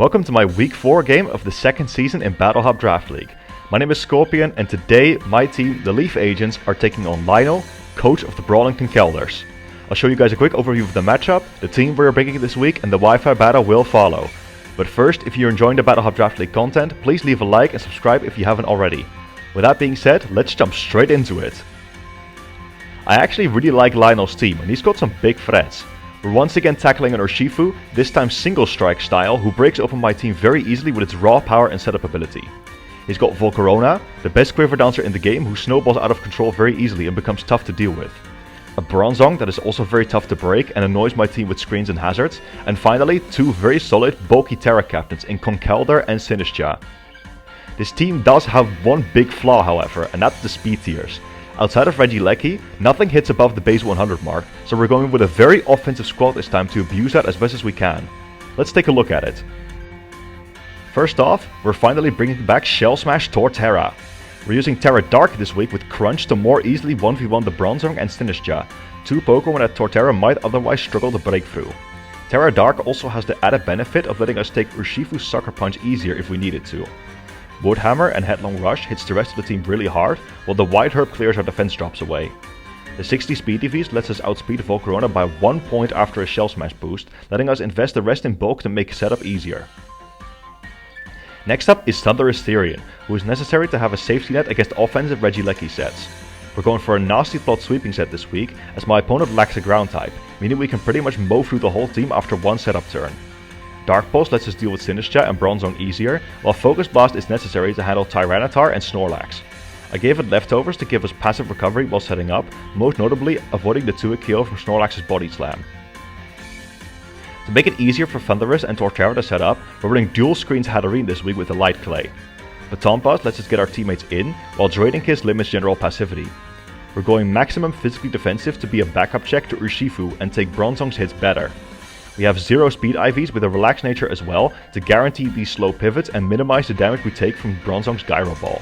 Welcome to my week 4 game of the second season in Battle Hub Draft League. My name is Scorpion and today my team, the L.E.A.F agents, are taking on Lionel, coach of the Brawling Conkeldurrs. I'll show you guys a quick overview of the matchup, the team we're bringing this week, and the Wi-Fi battle will follow. But first, if you're enjoying the Battle Hub Draft League content, please leave a like and subscribe if you haven't already. With that being said, let's jump straight into it. I actually really like Lionel's team and he's got some big threats. We're once again tackling an Urshifu, this time single strike style, who breaks open my team very easily with its raw power and setup ability. He's got Volcarona, the best quiver dancer in the game, who snowballs out of control very easily and becomes tough to deal with. A Bronzong that is also very tough to break and annoys my team with screens and hazards. And finally, two very solid bulky Terra captains in Conkeldurrs and Sinistcha. This team does have one big flaw however, and that's the speed tiers. Outside of Regieleki, nothing hits above the base 100 mark, so we're going with a very offensive squad this time to abuse that as best as we can. Let's take a look at it. First off, we're finally bringing back Shell Smash Torterra. We're using Terra Dark this week with Crunch to more easily 1v1 the Bronzong and Sinistcha, two Pokémon that Torterra might otherwise struggle to break through. Terra Dark also has the added benefit of letting us take Urshifu's Sucker Punch easier if we needed to. Woodhammer and Headlong Rush hits the rest of the team really hard, while the White Herb clears our defense drops away. The 60 speed DVs lets us outspeed Volcarona by 1 point after a Shell Smash boost, letting us invest the rest in bulk to make setup easier. Next up is Thunderous Therian, who is necessary to have a safety net against offensive Regieleki sets. We're going for a nasty plot sweeping set this week, as my opponent lacks a ground type, meaning we can pretty much mow through the whole team after one setup turn. Dark Pulse lets us deal with Sinistcha and Bronzong easier, while Focus Blast is necessary to handle Tyranitar and Snorlax. I gave it Leftovers to give us passive recovery while setting up, most notably avoiding the 2-hit KO from Snorlax's Body Slam. To make it easier for Thunderous and Torterra to set up, we're running dual screens Hatterene this week with the Light Clay. Baton Pass lets us get our teammates in, while Draining Kiss limits general passivity. We're going maximum physically defensive to be a backup check to Urshifu and take Bronzong's hits better. We have 0 speed IVs with a relaxed nature as well to guarantee these slow pivots and minimize the damage we take from Bronzong's Gyro Ball.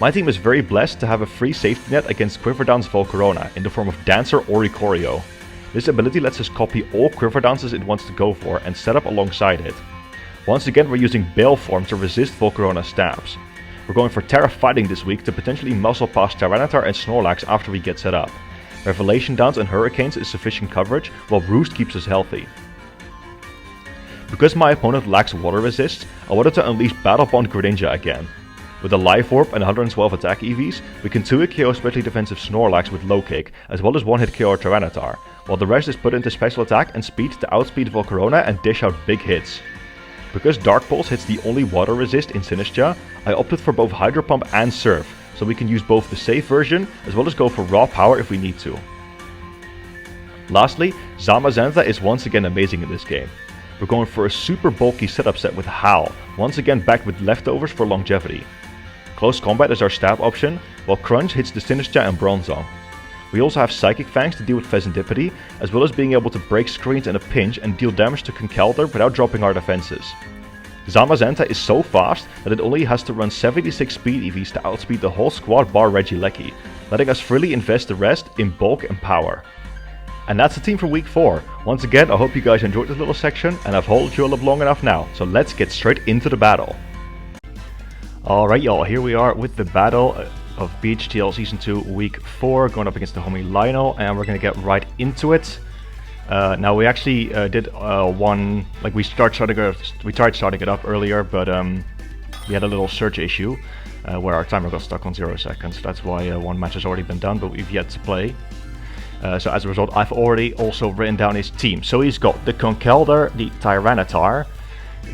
My team is very blessed to have a free safety net against Quiverdan's Volcarona in the form of Dancer or Ikorio. This ability lets us copy all Quiver Dances it wants to go for and set up alongside it. Once again we're using Bale Form to resist Volcarona's stabs. We're going for Terra Fighting this week to potentially muscle past Tyranitar and Snorlax after we get set up. Revelation Downs and Hurricanes is sufficient coverage, while Roost keeps us healthy. Because my opponent lacks water resist, I wanted to unleash Battle Bond Greninja again. With a Life Orb and 112 attack EVs, we can 2-hit KO specially defensive Snorlax with Low Kick, as well as 1-hit KO Tyranitar, while the rest is put into special attack and speed to outspeed Volcarona and dish out big hits. Because Dark Pulse hits the only water resist in Sinistcha, I opted for both Hydro Pump and Surf, so we can use both the safe version as well as go for raw power if we need to. Lastly, Zamazenta is once again amazing in this game. We're going for a super bulky setup set with Howl, once again backed with Leftovers for longevity. Close Combat is our stab option, while Crunch hits the Sinistcha and Bronzong. We also have Psychic Fangs to deal with Fezandipiti, as well as being able to break screens in a pinch and deal damage to Conkeldurrs without dropping our defenses. Zamazenta is so fast that it only has to run 76 speed EVs to outspeed the whole squad bar Regieleki, letting us freely invest the rest in bulk and power. And that's the team for week 4. Once again, I hope you guys enjoyed this little section, and I've held you all up long enough now, so let's get straight into the battle. Alright y'all, here we are with the battle of BHDL Season 2 Week 4, going up against the homie Lionel, and we're gonna get right into it. Now we actually did one, like we tried starting it up earlier, but we had a little search issue where our timer got stuck on 0 seconds. That's why one match has already been done, but we've yet to play. So as a result, I've already also written down his team. So he's got the Conkeldurrs, the Tyranitar,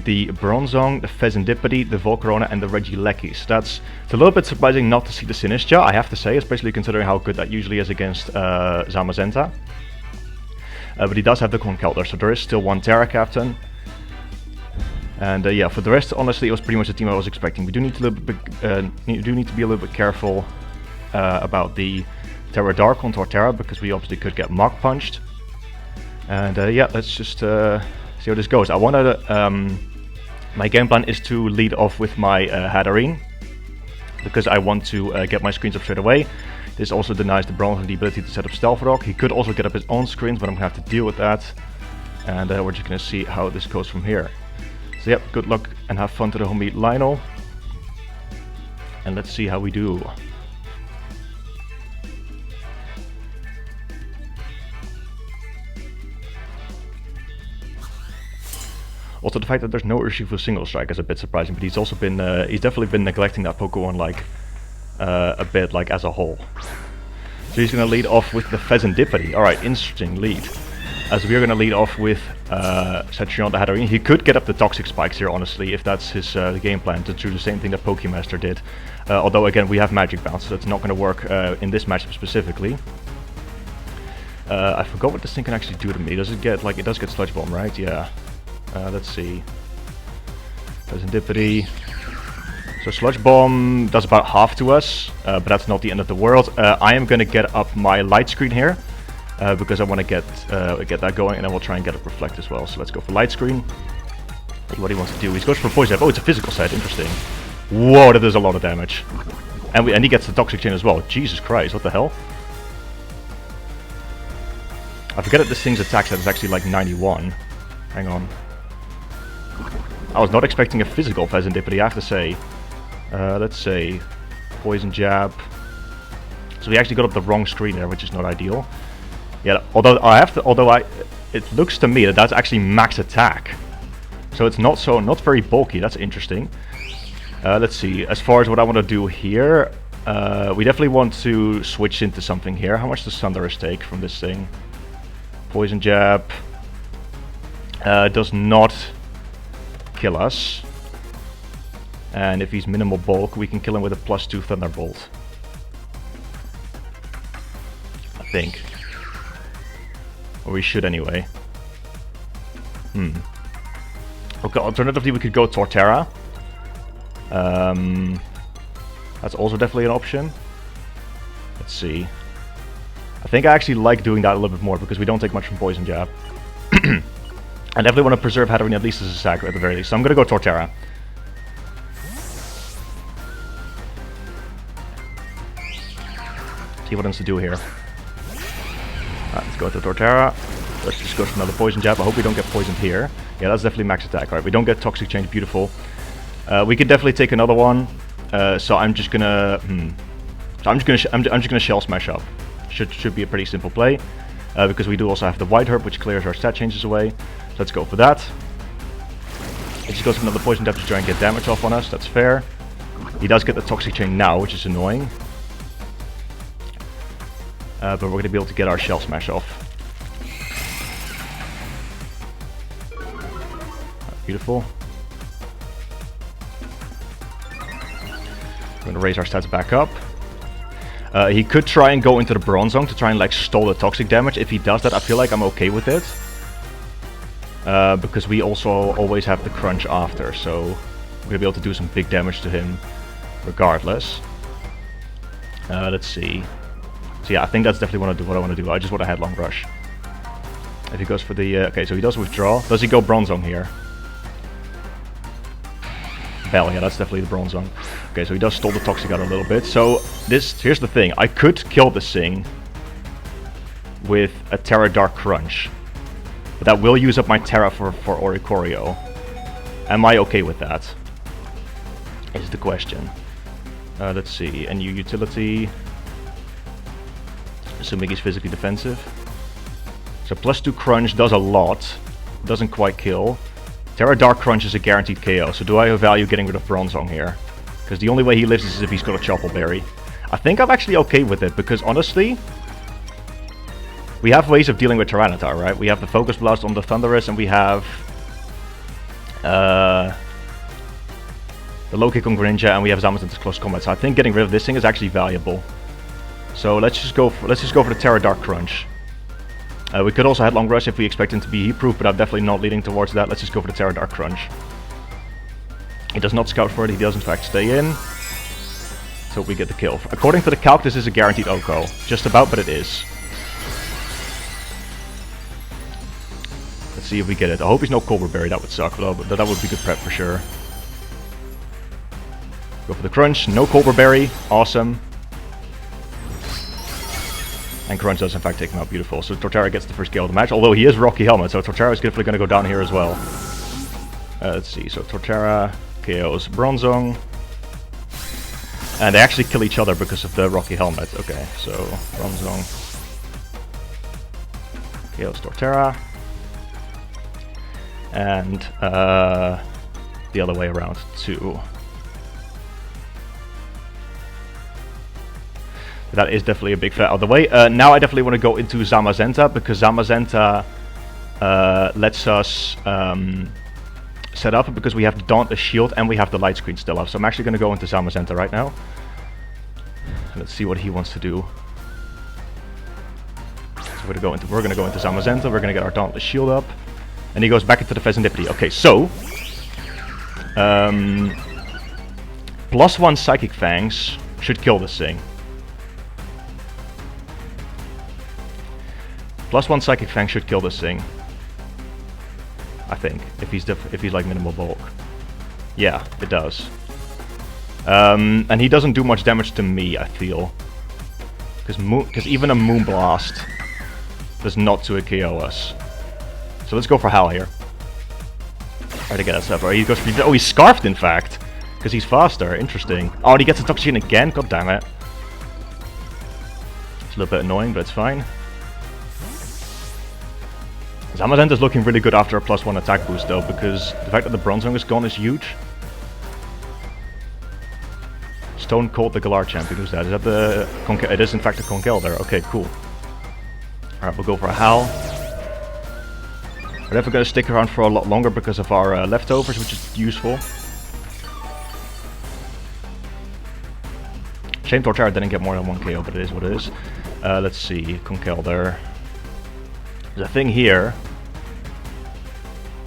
the Bronzong, the Fezandipiti, the Volcarona, and the Regieleki. So it's a little bit surprising not to see the Sinistcha, I have to say, especially considering how good that usually is against Zamazenta. But he does have the Conkeldurrs, so there is still one Terra Captain. And yeah, for the rest, honestly, it was pretty much the team I was expecting. We do need to, be a little bit careful about the Terra Dark on Torterra, because we obviously could get Mach Punched. And yeah, let's just see how this goes. I wanted my game plan is to lead off with my Hatterene, because I want to get my screens up straight away. This also denies the Brawling the ability to set up Stealth Rock. He could also get up his own screens, but I'm going to have to deal with that. And we're just gonna see how this goes from here. So yep, good luck and have fun to the homie Lionel. And let's see how we do. Also, the fact that there's no Urshifu single strike is a bit surprising, but he's also been, he's definitely been neglecting that Pokemon like a bit, like as a whole. So he's gonna lead off with the Fezandipiti. All right, interesting lead. As we are gonna lead off with Cetrion the Hatterene. He could get up the Toxic Spikes here, honestly, if that's his game plan, to do the same thing that Pokemaster did. Although again, we have Magic Bounce, so it's not gonna work in this matchup specifically. I forgot what this thing can actually do to me. Does it get, like, it does get Sludge Bomb, right? Yeah. Let's see. Fezandipiti. So Sludge Bomb does about half to us, but that's not the end of the world. I am gonna get up my Light Screen here, because I want to get that going, and then we'll try and get up Reflect as well. So let's go for Light Screen. See what he wants to do. He goes for Poison Jab. Oh, it's a physical set. Interesting. Whoa, that does a lot of damage. And he gets the Toxic Chain as well. Jesus Christ, what the hell? I forget that this thing's attack set is actually like 91. Hang on. I was not expecting a physical Fezandipiti, I have to say. Let's say Poison Jab. So we actually got up the wrong screen there, which is not ideal. Yeah, it looks to me that that's actually max attack. So it's not very bulky. That's interesting. Let's see. As far as what I want to do here, we definitely want to switch into something here. How much does Thunderous take from this thing? Poison Jab does not kill us. And if he's minimal bulk, we can kill him with a +2 Thunderbolt. I think. Or we should anyway. Okay, alternatively we could go Torterra. That's also definitely an option. Let's see. I think I actually like doing that a little bit more because we don't take much from Poison Jab. I definitely want to preserve Hatterene at least as a sack at the very least. So I'm going to go Torterra. See what else to do here. Alright, let's go to Torterra. Let's just go for another Poison Jab. I hope we don't get poisoned here. Yeah, that's definitely max attack. Alright, we don't get Toxic Change. Beautiful. We could definitely take another one. So I'm just gonna... So I'm just gonna Shell Smash up. Should be a pretty simple play. Because we do also have the White Herb, which clears our stat changes away. So let's go for that. It just goes for another Poison Jab to try and get damage off on us. That's fair. He does get the Toxic Chain now, which is annoying. But we're going to be able to get our Shell Smash off. Beautiful. We're going to raise our stats back up. He could try and go into the Bronzong to try and like stall the toxic damage. If he does that, I feel like I'm okay with it. Because we also always have the Crunch after, so we're going to be able to do some big damage to him regardless. Let's see. So yeah, I think that's definitely what I want to do. I just want a Headlong Rush. If he goes for the... okay, so he does withdraw. Does he go Bronzong here? Hell yeah, that's definitely the Bronzong. Okay, so he does stall the Toxic out a little bit. So here's the thing. I could kill this thing with a Terra Dark Crunch. But that will use up my Terra for Oricorio. Am I okay with that? Is the question. Let's see. A new utility... Assuming he's physically defensive. So +2 Crunch does a lot. Doesn't quite kill. Terra Dark Crunch is a guaranteed KO. So do I value getting rid of Bronzong here? Because the only way he lives is if he's got a Chople Berry. I think I'm actually okay with it. Because honestly, we have ways of dealing with Tyranitar, right? We have the Focus Blast on the Thunderous, and we have the Low Kick on Greninja, and we have Zamazenta's Close Combat. So I think getting rid of this thing is actually valuable. So let's just go for the Terra Dark Crunch. We could also Headlong Rush if we expect him to be heat-proof, but I'm definitely not leading towards that. Let's just go for the Terra Dark Crunch. He does not scout for it, he does in fact stay in. So we get the kill. According to the calc, this is a guaranteed OHKO. Just about, but it is. Let's see if we get it. I hope he's no Colbur Berry, that would suck, but that would be good prep for sure. Go for the Crunch, no Colbur Berry, awesome. And Crunch does in fact take him out, beautiful. So Torterra gets the first kill of the match, although he is Rocky Helmet, so Torterra is definitely going to go down here as well. Let's see, so Torterra KOs Bronzong. And they actually kill each other because of the Rocky Helmet. Okay, so Bronzong KOs Torterra. And the other way around too. That is definitely a big fat out of the way. Now I definitely want to go into Zamazenta, because Zamazenta lets us set up, because we have the Dauntless Shield and we have the light screen still up. So I'm actually going to go into Zamazenta right now. Let's see what he wants to do. So we're going to go into Zamazenta, we're going to get our Dauntless Shield up. And he goes back into the Fezandipiti. Okay, so +1 Psychic Fangs should kill this thing. +1 Psychic Fang should kill this thing. I think, if he's like minimal bulk. Yeah, it does. And he doesn't do much damage to me, I feel. Because even a Moonblast does not to a KO us. So let's go for Hal here. Try to get us up. He goes for, oh, he's Scarfed in fact. Because he's faster, interesting. Oh, and he gets a Toxicity again? God damn it. It's a little bit annoying, but it's fine. Zamazenta is looking really good after a +1 attack boost though, because the fact that the Bronzong is gone is huge. Stone Cold, the Galar champion, who's that? Is that the it is in fact a Conkeldurrs. Okay, cool. Alright, we'll go for a Hal. We're definitely going to stick around for a lot longer because of our leftovers, which is useful. Shame Torterra didn't get more than 1 KO, but it is what it is. Let's see, Conkeldurrs. The thing here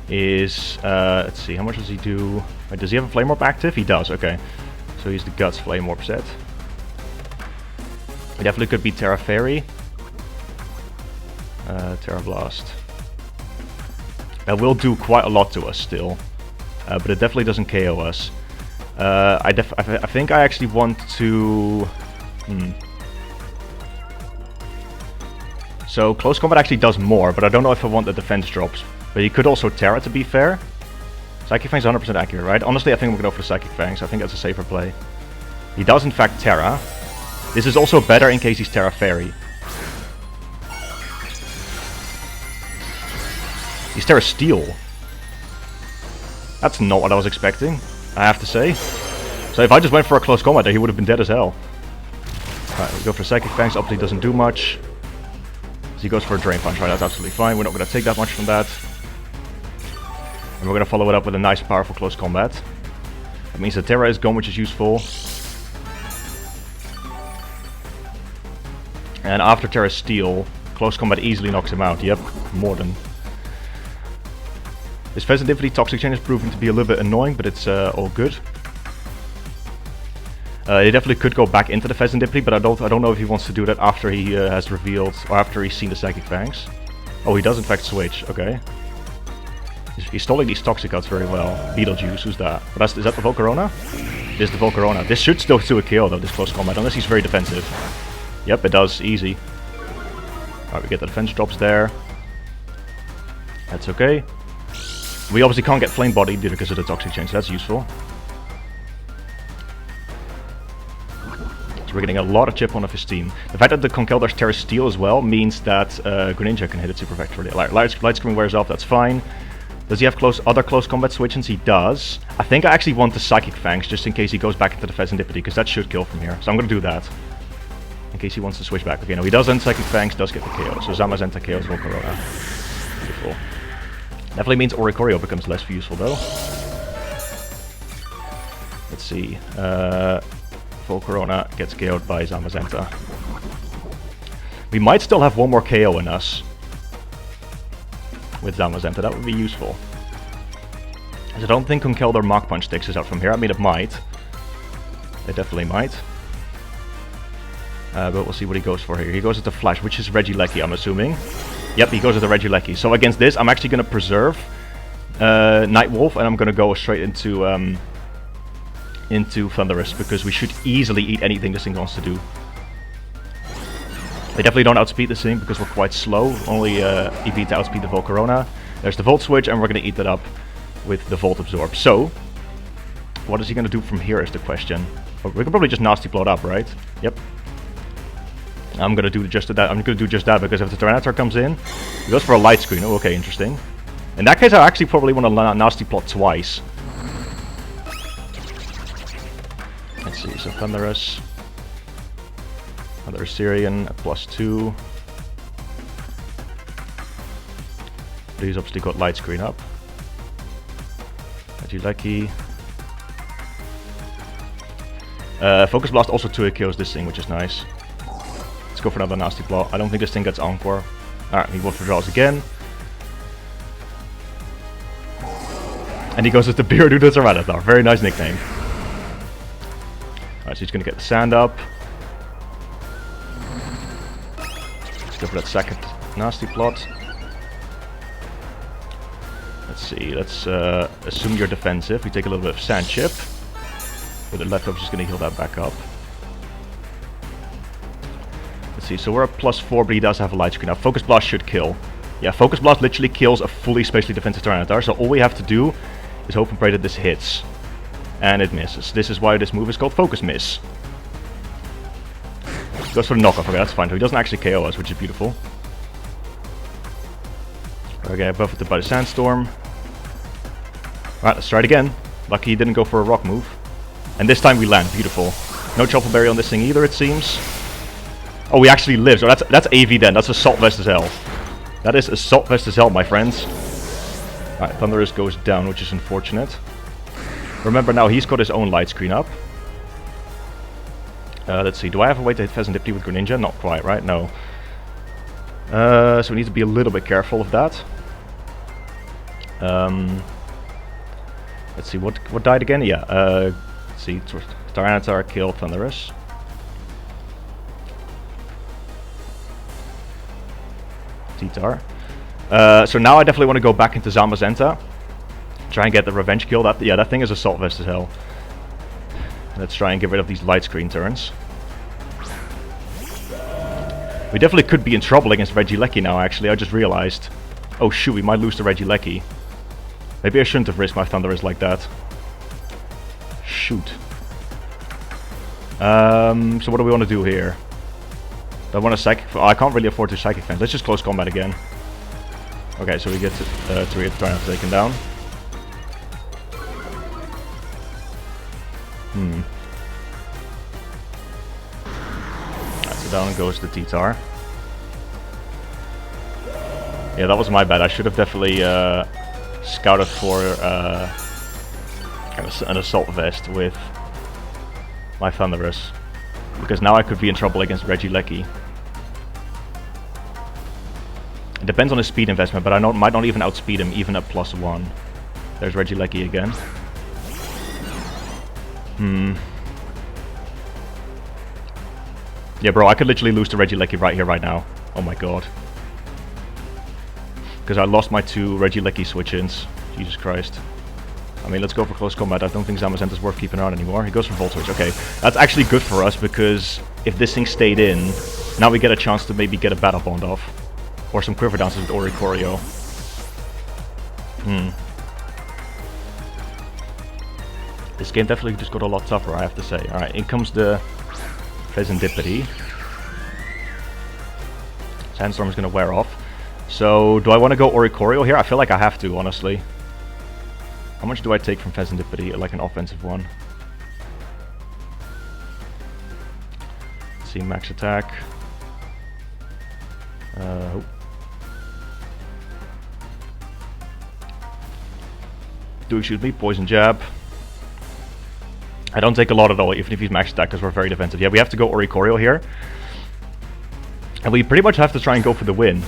is, let's see, how much does he do? Wait, does he have a Flame Orb active? He does, okay. So he's the Guts Flame Orb set. He definitely could be Terra Fairy. Terra Blast. That will do quite a lot to us still. But it definitely doesn't KO us. I think I actually want to... So Close Combat actually does more, but I don't know if I want the defense drops. But he could also Terra, to be fair. Psychic Fang's 100% accurate, right? Honestly, I think we're going to go for the Psychic Fangs. I think that's a safer play. He does in fact Terra. This is also better in case he's Terra Fairy. He's Terra Steel. That's not what I was expecting, I have to say. So if I just went for a Close Combat there, he would have been dead as hell. Alright, we go for Psychic Fangs. Obviously doesn't do much. So he goes for a Drain Punch, right? That's absolutely fine. We're not going to take that much from that. And we're going to follow it up with a nice, powerful Close Combat. That means the Terra is gone, which is useful. And after Terra Steel, Close Combat easily knocks him out. Yep, more than. This Fezandipiti Toxic Chain is proving to be a little bit annoying, but it's all good. He definitely could go back into the Fezandipiti, but I don't know if he wants to do that after he has revealed, or after he's seen the Psychic Fangs. Oh, he does in fact switch, okay. He's stalling these Toxic Cuts very well. Beetlejuice, who's that? But is that the Volcarona? It is the Volcarona. This should still do a KO though, this Close Combat, unless he's very defensive. Yep, it does, easy. Alright, we get the defense drops there. That's okay. We obviously can't get Flame Body either because of the Toxic Chain, so that's useful. So we're getting a lot of chip on of his team. The fact that the Conkeldurrs Terra Steel as well means that Greninja can hit it super effectively. Light Screen wears off, that's fine. Does he have other close combat switches? He does. I think I actually want the Psychic Fangs just in case he goes back into the Fezandipiti, because that should kill from here. So I'm going to do that. In case he wants to switch back. Okay, no, he doesn't. Psychic Fangs does get the KO. So Zamazenta KOs Volcarona. Beautiful. Definitely means Oricorio becomes less useful though. Let's see. Volcarona gets KO'd by Zamazenta. We might still have one more KO in us with Zamazenta. That would be useful. I don't think Conkeldurrs Mach Punch takes us out from here. I mean, it might. It definitely might. But we'll see what he goes for here. He goes with the Flash, which is Regieleki, I'm assuming. Yep, he goes with the Regieleki. So against this, I'm actually going to preserve Nightwolf, and I'm going to go straight into Thundurus, because we should easily eat anything this thing wants to do. They definitely don't outspeed this thing because we're quite slow. Only EV to outspeed the Volcarona. There's the Volt Switch, and we're going to eat that up with the Volt Absorb. So, what is he going to do from here is the question. Oh, we can probably just Nasty Plot up, right? Yep. I'm going to do just that. I'm going to do just that because if the Tyranitar comes in, he goes for a Light Screen. Oh, okay, interesting. In that case, I actually probably want to Nasty Plot twice. Let's see, so Thundurus. Another Syrian at +2. He's obviously got Light Screen up. Regieleki. Focus Blast also 2-hit kills this thing, which is nice. Let's go for another Nasty Plot. I don't think this thing gets Encore. Alright, he withdraws again. And he goes with the Beardo the Tyranitar. Very nice nickname. Alright, so he's gonna get the Sand up. Let's go for that second Nasty Plot. Let's see, let's assume you're defensive. We take a little bit of Sand Chip. With the left up, just gonna heal that back up. Let's see, so we're at +4, but he does have a Light Screen. Now, Focus Blast should kill. Yeah, Focus Blast literally kills a fully spatially defensive Tyranitar, so all we have to do is hope and pray that this hits. And it misses. This is why this move is called Focus Miss. Goes for the knockoff, okay, that's fine. So he doesn't actually KO us, which is beautiful. Okay, buffeted by the Sandstorm. Alright, let's try it again. Lucky he didn't go for a rock move. And this time we land, beautiful. No Truffle Berry on this thing either, it seems. Oh, we actually live, so that's AV then, that's Assault Vest as hell. That is Assault Vest as hell, my friends. Alright, Thundurus goes down, which is unfortunate. Remember now, he's got his own Light Screen up. Let's see, do I have a way to hit Fezandipiti with Greninja? Not quite, right? No. So we need to be a little bit careful of that. Let's see, what died again? Yeah, let's see, Tyranitar killed Thundurus. T-Tar. So now I definitely want to go back into Zamazenta. Try and get the revenge kill. That thing is Assault Vest as hell. Let's try and get rid of these Light Screen turns. We definitely could be in trouble against Regieleki now, actually. I just realized. Oh shoot, we might lose to Regieleki. Maybe I shouldn't have risked my Thundurus like that. Shoot. So what do we want to do here? Do I want to Psychic? Oh, I can't really afford to Psychic Fence. Let's just close combat again. Okay, so we get to try not to take him down. Alright, so down goes the T-Tar. Yeah, that was my bad. I should have definitely scouted for an Assault Vest with my Thundurus. Because now I could be in trouble against Regieleki. It depends on his speed investment, but I might not even outspeed him, even at +1. There's Regieleki again. Yeah, bro, I could literally lose to Regieleki right here, right now. Oh my god. Because I lost my 2 Regieleki switch-ins. Jesus Christ. I mean, let's go for close combat. I don't think Zamazenta's worth keeping on anymore. He goes for Volt Switch. Okay, that's actually good for us, because if this thing stayed in, now we get a chance to maybe get a Battle Bond off. Or some Quiver Dances with Oricorio. This game definitely just got a lot tougher, I have to say. Alright, in comes the Fezandipiti. Sandstorm is going to wear off. So, do I want to go Oricorio here? I feel like I have to, honestly. How much do I take from Fezandipiti? Like an offensive one. Let's see, max attack. Do shoot me, poison jab. I don't take a lot at all, even if he's max attack, because we're very defensive. Yeah, we have to go Oricorio here. And we pretty much have to try and go for the win.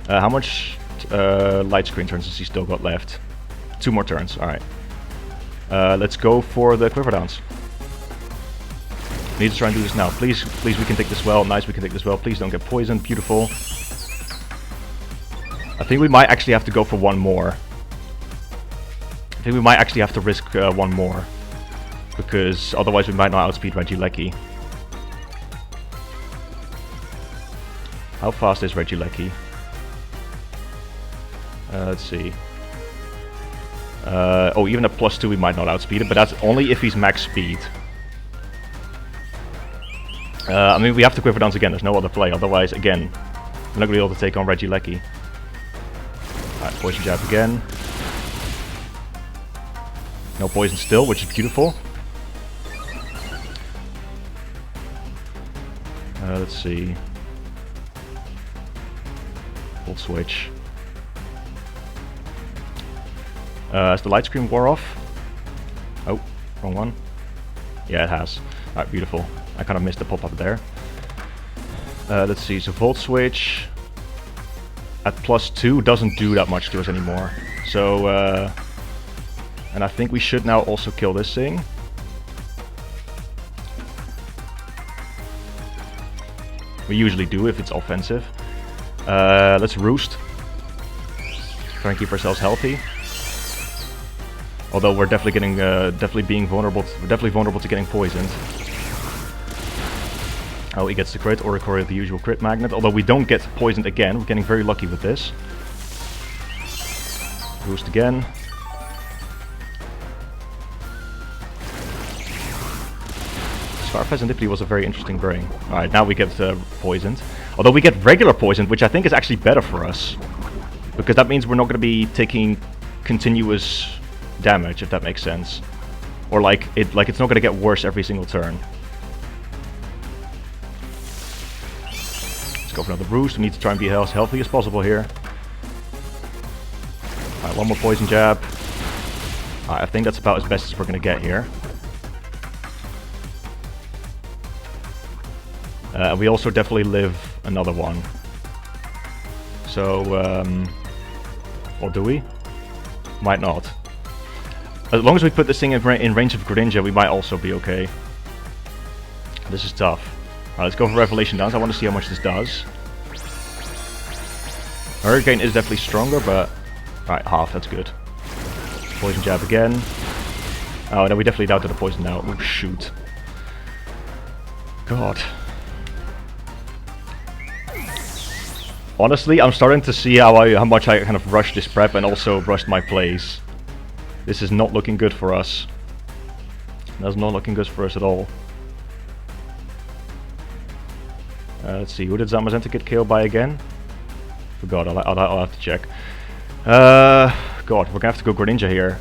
How much Light Screen turns has he still got left? 2 more turns, alright. Let's go for the Quiver Dance. We need to try and do this now. Please, please, we can take this well. Nice, we can take this well. Please don't get poisoned. Beautiful. I think we might actually have to go for one more. I think we might actually have to risk one more. Because otherwise we might not outspeed Regieleki. How fast is Regieleki? Let's see. Oh, even at +2 we might not outspeed it, but that's only if he's max speed. I mean, we have to Quiver Dance again, there's no other play, otherwise, again, we're not going to be able to take on Regieleki. Alright, Poison Jab again. No poison still, which is beautiful. Let's see. Volt Switch. Has the light screen wore off? Oh, wrong one. Yeah, it has. Alright, beautiful. I kind of missed the pop-up there. Let's see, so Volt Switch at +2 doesn't do that much to us anymore. So, and I think we should now also kill this thing. We usually do if it's offensive. Let's Roost. Try and keep ourselves healthy. Although we're definitely getting, definitely vulnerable to getting poisoned. Oh, he gets the crit, or the usual crit magnet. Although we don't get poisoned again, we're getting very lucky with this. Roost again. Fezandipiti was a very interesting brain. Alright, now we get poisoned. Although we get regular poisoned, which I think is actually better for us. Because that means we're not going to be taking continuous damage, if that makes sense. Or like it's not going to get worse every single turn. Let's go for another Roost. We need to try and be as healthy as possible here. Alright, one more Poison Jab. Alright, I think that's about as best as we're going to get here. We also definitely live another one. So, or do we? Might not. As long as we put this thing in range of Greninja, we might also be okay. This is tough. Alright, let's go for Revelation Dance. I want to see how much this does. Hurricane is definitely stronger, but... Alright, half, that's good. Poison Jab again. Oh, no, we definitely doubted the poison now. Oh, shoot. God. Honestly, I'm starting to see how much I kind of rushed this prep and also rushed my plays. This is not looking good for us. That's not looking good for us at all. Let's see, who did Zamazenta get killed by again? Forgot, I'll have to check. God, we're gonna have to go Greninja here.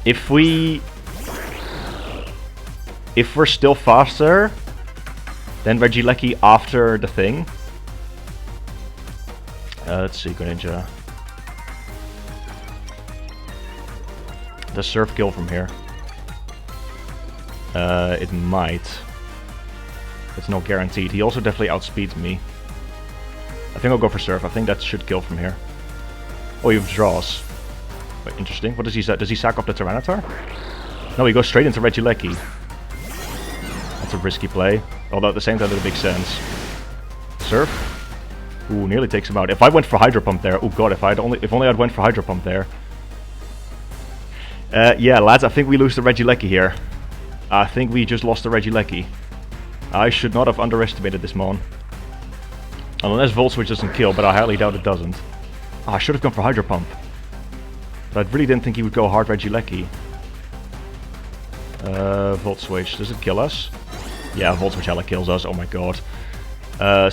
If we're still faster than Regieleki after the thing. Let's see, Greninja. Does Surf kill from here? It might. It's not guaranteed. He also definitely outspeeds me. I think I'll go for Surf. I think that should kill from here. Oh, he withdraws. Wait, interesting. What does he say? Does he sack off the Tyranitar? No, he goes straight into Regieleki. That's a risky play. Although at the same time it makes sense. Surf. Ooh, nearly takes him out. If I went for Hydro Pump there, oh god, if only I'd went for Hydro Pump there. Yeah, lads, I think we lose the Regieleki here. I think we just lost the Regieleki. I should not have underestimated this mon. Unless Volt Switch doesn't kill, but I highly doubt it doesn't. Oh, I should have gone for Hydro Pump. But I really didn't think he would go hard Regieleki. Volt Switch, does it kill us? Yeah, Volt Switch hella kills us, oh my god. I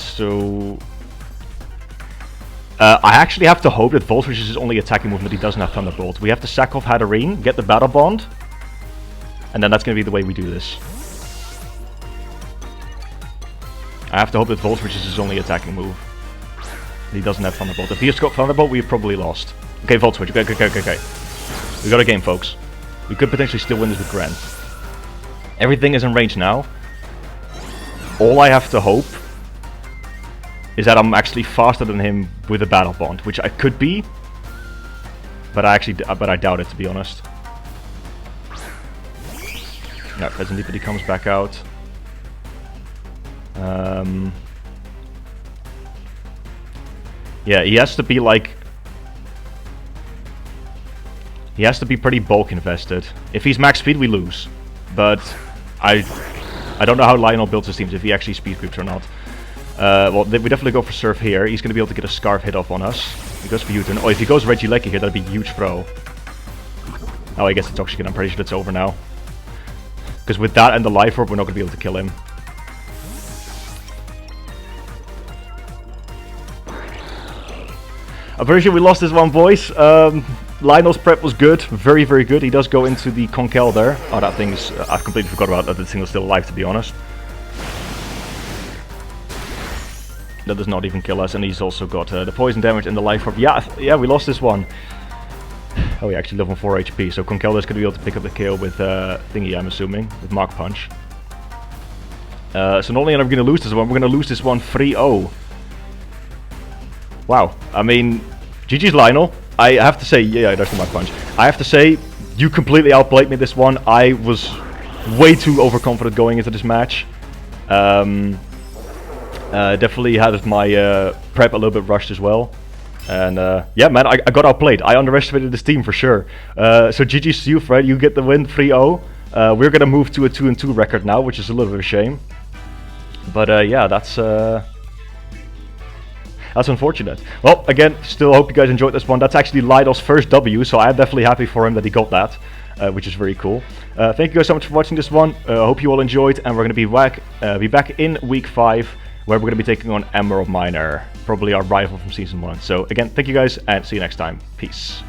actually have to hope that Volt Switch is his only attacking movement, he doesn't have Thunderbolt. We have to sack off Hatterene, get the Battle Bond, and then that's going to be the way we do this. I have to hope that Volt Switch is his only attacking move. He doesn't have Thunderbolt. If he has got Thunderbolt, we've probably lost. Okay, Volt Switch, okay. We got a game, folks. We could potentially still win this with Gren. Everything is in range now. All I have to hope is that I'm actually faster than him with a Battle Bond, which I could be, but I doubt it, to be honest. Yeah, Fezandipiti comes back out. Yeah, he has to be like... He has to be pretty bulk invested. If he's max speed, we lose. But I don't know how Lionel builds his teams, if he actually speed creeps or not. Well, we definitely go for Surf here. He's going to be able to get a Scarf hit off on us. He goes for U-turn. Oh, if he goes Regieleki here, that'd be a huge throw. Oh, I guess it's Toxic, and I'm pretty sure it's over now. Because with that and the Life Orb, we're not going to be able to kill him. I'm pretty sure we lost this one, boys. Lionel's prep was good. Very, very good. He does go into the Conkeldurrs. Oh, that thing's... I completely forgot about that. That thing was still alive, to be honest. That does not even kill us. And he's also got the poison damage and the Life Orb. Yeah, we lost this one. Oh, we actually live on 4 HP. So Conkeldurrs going to be able to pick up the kill with Thingy, I'm assuming. With Mark Punch. So not only are we going to lose this one, we're going to lose this one 3-0. Wow, I mean, GG's Lionel. I have to say, yeah, that's the Mark Punch. I have to say, you completely outplayed me this one. I was way too overconfident going into this match. Definitely had my prep a little bit rushed as well. And yeah, man, I got outplayed. I underestimated this team for sure. So GG's to you, Fred. You get the win 3-0. We're going to move to a 2-2 record now, which is a little bit of a shame. But yeah, that's unfortunate. Well, again, still hope you guys enjoyed this one. That's actually Lionel's first W, so I'm definitely happy for him that he got that, which is very cool. Thank you guys so much for watching this one. I hope you all enjoyed, and we're going to be back in week 5, where we're going to be taking on Emerald Miner, probably our rival from Season 1. So again, thank you guys, and see you next time. Peace.